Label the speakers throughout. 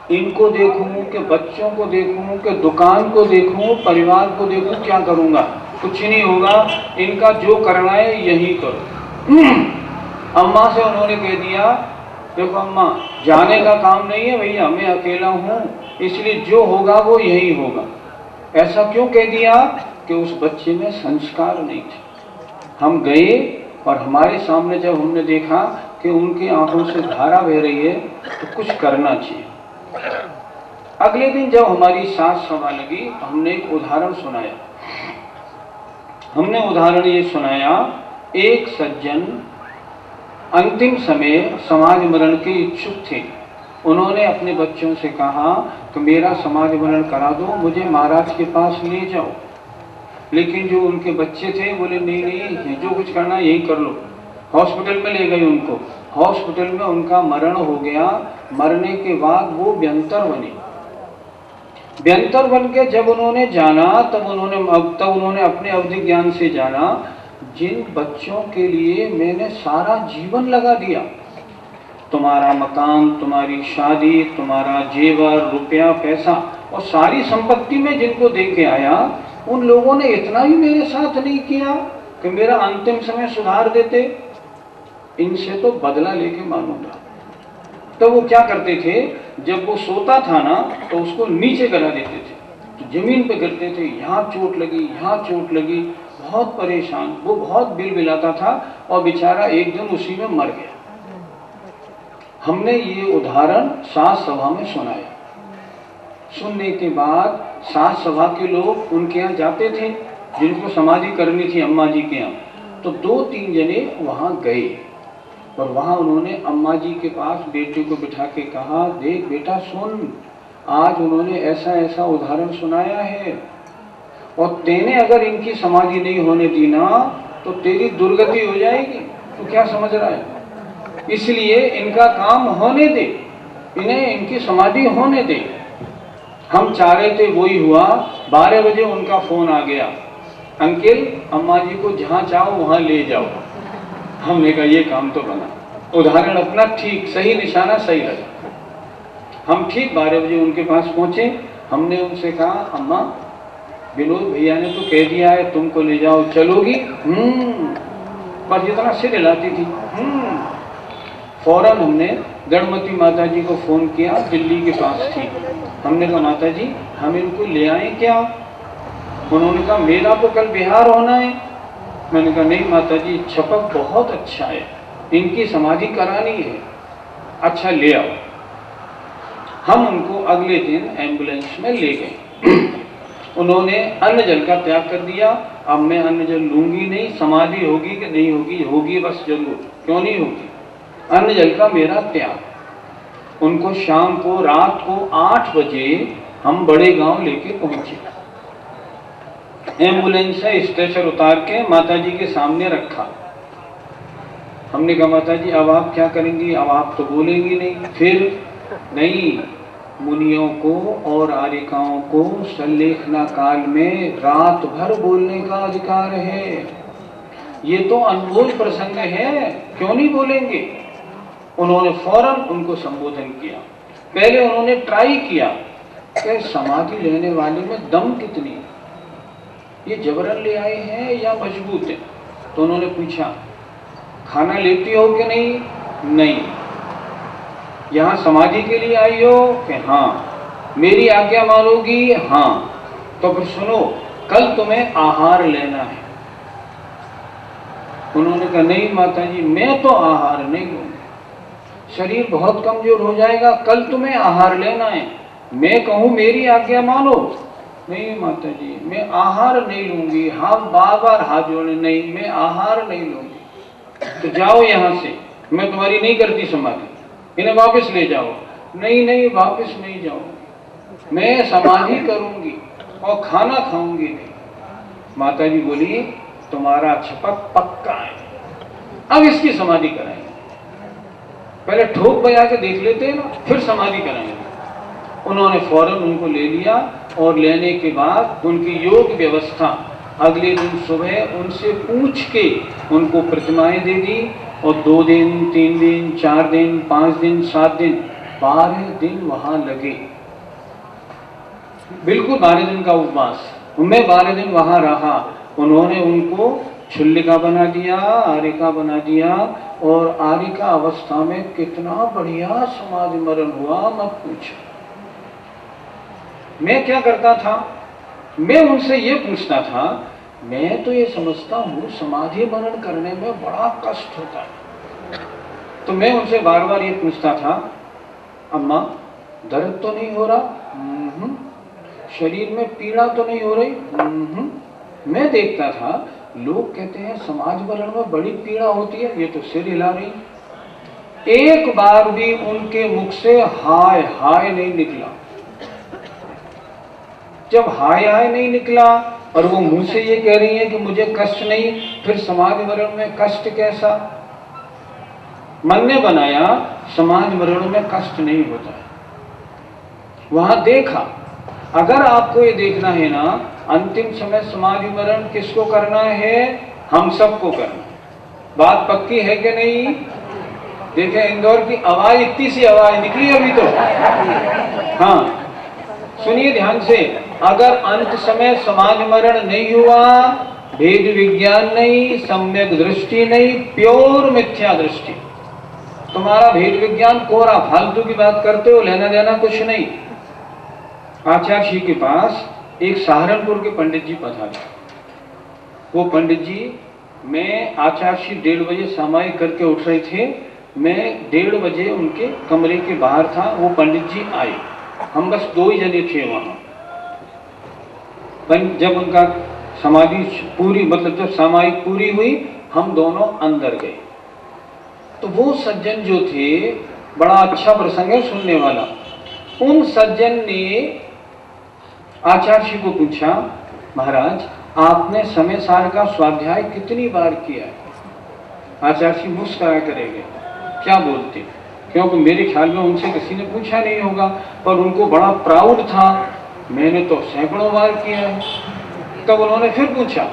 Speaker 1: इनको देखूं कि बच्चों को देखूं कि दुकान को देखूं, परिवार को देखूं, क्या करूंगा? कुछ नहीं होगा। इनका जो करना है यही करो। अम्मा से उन्होंने कह दिया, देखो अम्मा, जाने का काम नहीं है भैया, मैं अकेला हूं, इसलिए जो होगा वो यही होगा। ऐसा क्यों कह दिया? कि उस बच्चे में संस्कार नहीं थे। हम गए और हमारे सामने जब हमने देखा कि उनकी आंखों से धारा बह रही है तो कुछ करना चाहिए। अगले दिन जब हमारी सांस समा लगी तो हमने एक उदाहरण सुनाया। हमने उदाहरण ये सुनाया, एक सज्जन अंतिम समय समाज मरण के इच्छुक थे। उन्होंने अपने बच्चों से कहा कि मेरा समाज मरण करा दो, मुझे महाराज के पास ले जाओ। लेकिन जो उनके बच्चे थे बोले नहीं नहीं, जो कुछ करना है यही कर लो। हॉस्पिटल में ले गए उनको। हॉस्पिटल में उनका मरण हो गया। मरने के बाद वो व्यंतर बने। व्यंतर बन के जब उन्होंने जाना तब उन्होंने अपने अवधि ज्ञान से जाना, जिन बच्चों के लिए मैंने सारा जीवन लगा दिया, तुम्हारा मकान, तुम्हारी शादी, तुम्हारा जेवर, रुपया, पैसा और सारी संपत्ति में जिनको दे के आया, उन लोगों ने इतना भी मेरे साथ नहीं किया कि मेरा अंतिम समय सुधार देते। इनसे तो बदला लेके मानूंगा। तो वो क्या करते थे, जब वो सोता था ना तो उसको नीचे गिरा देते थे, तो जमीन पे गिरते थे, यहाँ चोट लगी, यहाँ चोट लगी, बहुत परेशान। वो बहुत बिलबिलाता था और बेचारा एक दिन उसी में मर गया। हमने ये उदाहरण सात सभा में सुनाया। सुनने के बाद सात सभा के लोग उनके यहाँ जाते थे, जिनको समाधि करनी थी अम्मा जी के यहाँ, तो 2-3 जने वहाँ गए और वहाँ उन्होंने अम्मा जी के पास बेटे को बिठा के कहा, देख बेटा सुन, आज उन्होंने ऐसा ऐसा उदाहरण सुनाया है और तेने अगर इनकी समाधि नहीं होने दी ना तो तेरी दुर्गति हो जाएगी। तो क्या समझ रहा है? इसलिए इनका काम होने दे, इन्हें इनकी समाधि होने दे। हम चाह रहे थे, वही हुआ। 12 बजे उनका फोन आ गया, अंकल अम्मा जी को जहाँ चाहो वहाँ ले जाओ। हमने कहा ये काम तो बना। उदाहरण अपना ठीक, सही निशाना सही लगा। हम ठीक 12 बजे उनके पास पहुंचे। हमने उनसे कहा, अम्मा विनोद भैया ने तो कह दिया है तुमको ले जाओ, चलोगी? बस इतना सिर हिलाती थी। फौरन हमने गणमती माता जी को फोन किया, दिल्ली के पास थी। हमने कहा माता जी हम इनको ले आए क्या? उन्होंने कहा मेरा तो कल बिहार होना है। मैंने कहा नहीं माता जी, छपक बहुत अच्छा है, इनकी समाधि करानी है। अच्छा ले आओ। हम उनको अगले दिन एम्बुलेंस में ले गए। उन्होंने अन्न जल का त्याग कर दिया। अब मैं अन्न जल लूंगी नहीं, समाधि होगी कि नहीं होगी, होगी बस जरूर, क्यों नहीं होगी। अन्न जल का मेरा त्याग। उनको शाम को, रात को 8 बजे हम बड़े गांव लेके पहुंचे। एम्बुलेंस से स्ट्रेचर उतार के माता जी के सामने रखा। हमने कहा माता जी अब आप क्या करेंगी? अब आप तो बोलेंगी नहीं। फिर नहीं, मुनियों को और आर्यिकाओं को संलेखना काल में रात भर बोलने का अधिकार है। ये तो अनमोल प्रसंग है, क्यों नहीं बोलेंगे? उन्होंने फौरन उनको संबोधन किया। पहले उन्होंने ट्राई किया कि समाधि लेने वाले में दम कितनी, ये जबरन ले आए हैं या मजबूत है? तो उन्होंने पूछा खाना लेती हो कि नहीं? नहीं। यहाँ समाधि के लिए आई हो कि हाँ। मेरी आज्ञा मानोगी? हाँ। तो फिर सुनो, कल तुम्हें आहार लेना है। उन्होंने कहा नहीं माता जी मैं तो आहार नहीं लूंगी, शरीर बहुत कमजोर हो जाएगा, कल तुम्हें आहार लेना है। मैं कहूँ मेरी आज्ञा मानो? नहीं माता जी मैं आहार नहीं लूंगी। हाँ बार हाथ जोड़े, नहीं मैं आहार नहीं लूंगी। तो जाओ यहाँ से, मैं तुम्हारी नहीं करती समाधि, इन्हें वापस ले जाओ। नहीं नहीं वापस नहीं जाऊंगी, मैं समाधि करूंगी और खाना खाऊंगी नहीं। माता जी बोली तुम्हारा छपक पक्का है, अब इसकी समाधि कराएंगे। पहले ठोक बजा के देख लेते हैं ना, फिर समाधि कराएंगे। उन्होंने फौरन उनको ले लिया और लेने के बाद उनकी योग व्यवस्था अगले दिन सुबह उनसे पूछ के उनको प्रतिमाएं दे दी और 2 दिन, 3 दिन, 4 दिन, 5 दिन, 7 दिन 12 दिन वहां लगे, बिल्कुल 12 दिन का उपवास। मैं 12 दिन वहां रहा। उन्होंने उनको छुल्लिका बना दिया, आरिका बना दिया, और आरिका अवस्था में कितना बढ़िया समाधि मरण हुआ मत पूछो। मैं क्या करता था, मैं उनसे ये पूछता था, मैं तो ये समझता हूँ समाधि मरण करने में बड़ा कष्ट होता है। तो मैं उनसे बार बार ये पूछता था, अम्मा दर्द तो नहीं हो रहा? शरीर में पीड़ा तो नहीं हो रही? मैं देखता था लोग कहते हैं समाज मरण में बड़ी पीड़ा होती है, ये तो सिर हिला रही। एक बार भी उनके मुख से हाय हाय नहीं निकला। जब हाय हाय नहीं निकला और वो मुंह से ये कह रही है कि मुझे कष्ट नहीं, फिर समाज मरण में कष्ट कैसा? मन ने बनाया समाज मरण में कष्ट नहीं होता है। वहां देखा। अगर आपको ये देखना है ना, अंतिम समय समाधि मरण किसको करना है? हम सबको करना। बात पक्की है कि नहीं? देखें, इंदौर की आवाज, इतनी सी आवाज निकली अभी तो। हाँ, सुनिए ध्यान से। अगर अंत समय समाज मरण नहीं हुआ, भेद विज्ञान नहीं, सम्यक दृष्टि नहीं, प्योर मिथ्या दृष्टि, तुम्हारा भेद विज्ञान कोरा, फालतू की बात करते हो, लेना देना कुछ नहीं। आचार्य जी के पास एक सहारनपुर के पंडित जी पधारे। वो पंडित जी, मैं आचार्य जी 1:30 बजे सामायिक करके उठ रहे थे। मैं 1:30 बजे उनके कमरे के बाहर था, वो पंडित जी आए। हम बस 2 ही जने थे वहां। जब उनका समाधि पूरी, मतलब जब सामायिक पूरी हुई, हम दोनों अंदर गए। तो वो सज्जन जो थे, बड़ा अच्छा प्रसंग है सुनने वाला। उन सज्जन ने आचार्य जी को पूछा, महाराज आपने समय सार का स्वाध्याय कितनी बार किया है? आचार्य जी मुस्कुरा करेंगे, क्या बोलते, क्योंकि मेरे ख्याल में उनसे किसी ने पूछा नहीं होगा, पर उनको बड़ा प्राउड था, मैंने तो सैकड़ों बार किया है। तब उन्होंने फिर पूछा,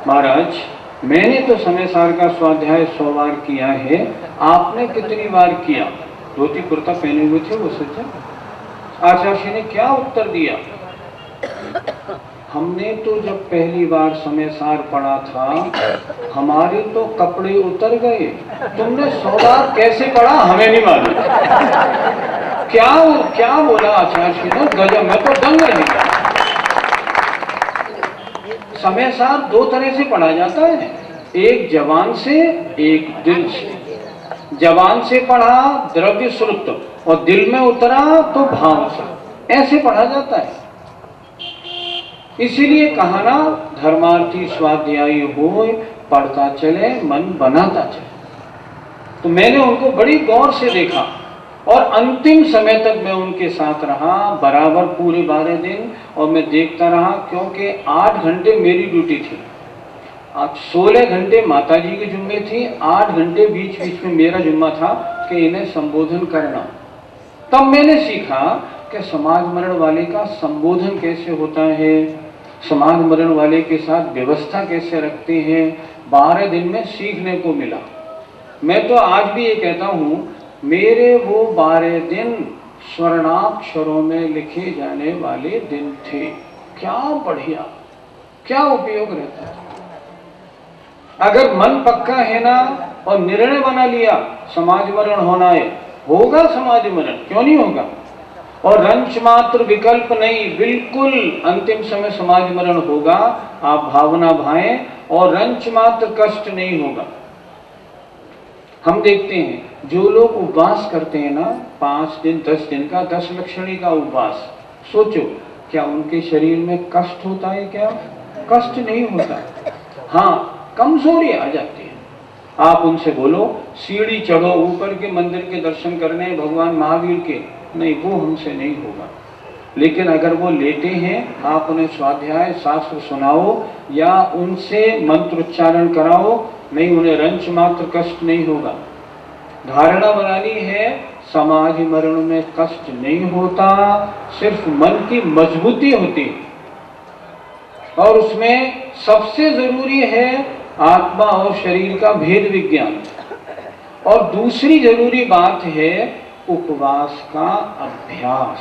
Speaker 1: महाराज मैंने तो समय सार का स्वाध्याय 100 बार किया है, आपने कितनी बार किया? धोती कुर्ता पहने हुए थे वो सज्जन। आचार्य जी ने क्या उत्तर दिया, हमने तो जब पहली बार समय सार पढ़ा था, हमारे तो कपड़े उतर गए, तुमने 100 बार कैसे पढ़ा हमें नहीं मालूम। क्या बोला आचार्य जी ने, गजब, मैं तो दंग रह गया। समय सार 2 तरह से पढ़ा जाता है, एक जबान से, एक दिल से। जबान से पढ़ा द्रव्य श्रुत, और दिल में उतरा तो भाव से, ऐसे पढ़ा जाता है। इसीलिए कहा ना, धर्मार्थी स्वाध्यायी होय, पढ़ता चले मन बनाता चले। तो मैंने उनको बड़ी गौर से देखा, और अंतिम समय तक मैं उनके साथ रहा, बराबर पूरे 12 दिन, और मैं देखता रहा, क्योंकि 8 घंटे मेरी ड्यूटी थी, 16 घंटे माता जी की जुम्मे थी, 8 घंटे बीच बीच में मेरा जुम्मा था कि इन्हें संबोधन करना। तब मैंने सीखा कि समाज मरण वाले का संबोधन कैसे होता है, समाज मरण वाले के साथ व्यवस्था कैसे रखते हैं। 12 दिन में सीखने को मिला। मैं तो आज भी ये कहता हूँ, मेरे वो 12 दिन स्वर्णाक्षरों में लिखे जाने वाले दिन थे। क्या बढ़िया, क्या उपयोग रहता है। अगर मन पक्का है ना, और निर्णय बना लिया समाज मरण होना है, होगा समाज मरण, क्यों नहीं होगा। और रंच मात्र विकल्प नहीं, बिल्कुल अंतिम समय समाज मरण होगा। आप भावना भाएं, और रंच मात्र कष्ट नहीं होगा। हम देखते हैं जो लोग उपवास करते हैं ना, 5 दिन 10 दिन का, 10 लक्षणी का उपवास, सोचो क्या उनके शरीर में कष्ट होता है? क्या कष्ट नहीं होता। हाँ, कमजोरी आ जाती है। आप उनसे बोलो सीढ़ी चढ़ो ऊपर के मंदिर के दर्शन करने भगवान महावीर के, नहीं, वो हमसे नहीं होगा। लेकिन अगर वो लेटे हैं, आप उन्हें स्वाध्याय शास्त्र सुनाओ या उनसे मंत्रोच्चारण कराओ, नहीं, उन्हें रंच मात्र कष्ट नहीं होगा। धारणा बनानी है, समाज मरण में कष्ट नहीं होता, सिर्फ मन की मजबूती होती है। और उसमें सबसे जरूरी है आत्मा और शरीर का भेद विज्ञान। और दूसरी जरूरी बात है उपवास का अभ्यास।